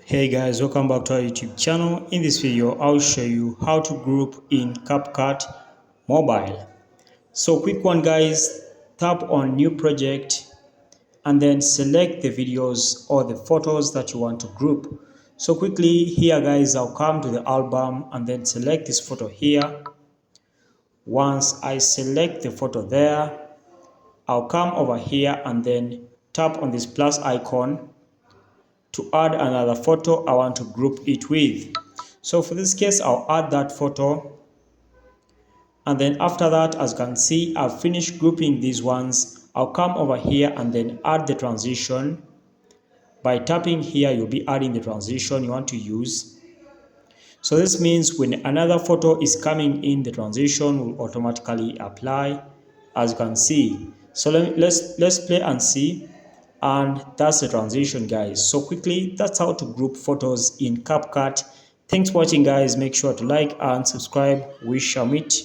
Hey guys, welcome back to our YouTube channel. In this video, I'll show you how to group in CapCut mobile. So quick one guys, tap on new project and then select the videos or the photos that you want to group. So quickly here guys, I'll come to the album and then select this photo here. Once I select the photo there, I'll come over here and then tap on this plus icon to add another photo I want to group it with. So for this case, I'll add that photo. And then after that, as you can see, I've finished grouping these ones. I'll come over here and then add the transition. By tapping here, you'll be adding the transition you want to use. So this means when another photo is coming in, the transition will automatically apply, as you can see. So let's play and see. And that's the transition guys. So quickly, that's how to group photos in CapCut. Thanks for watching guys. Make sure to like and subscribe. We shall meet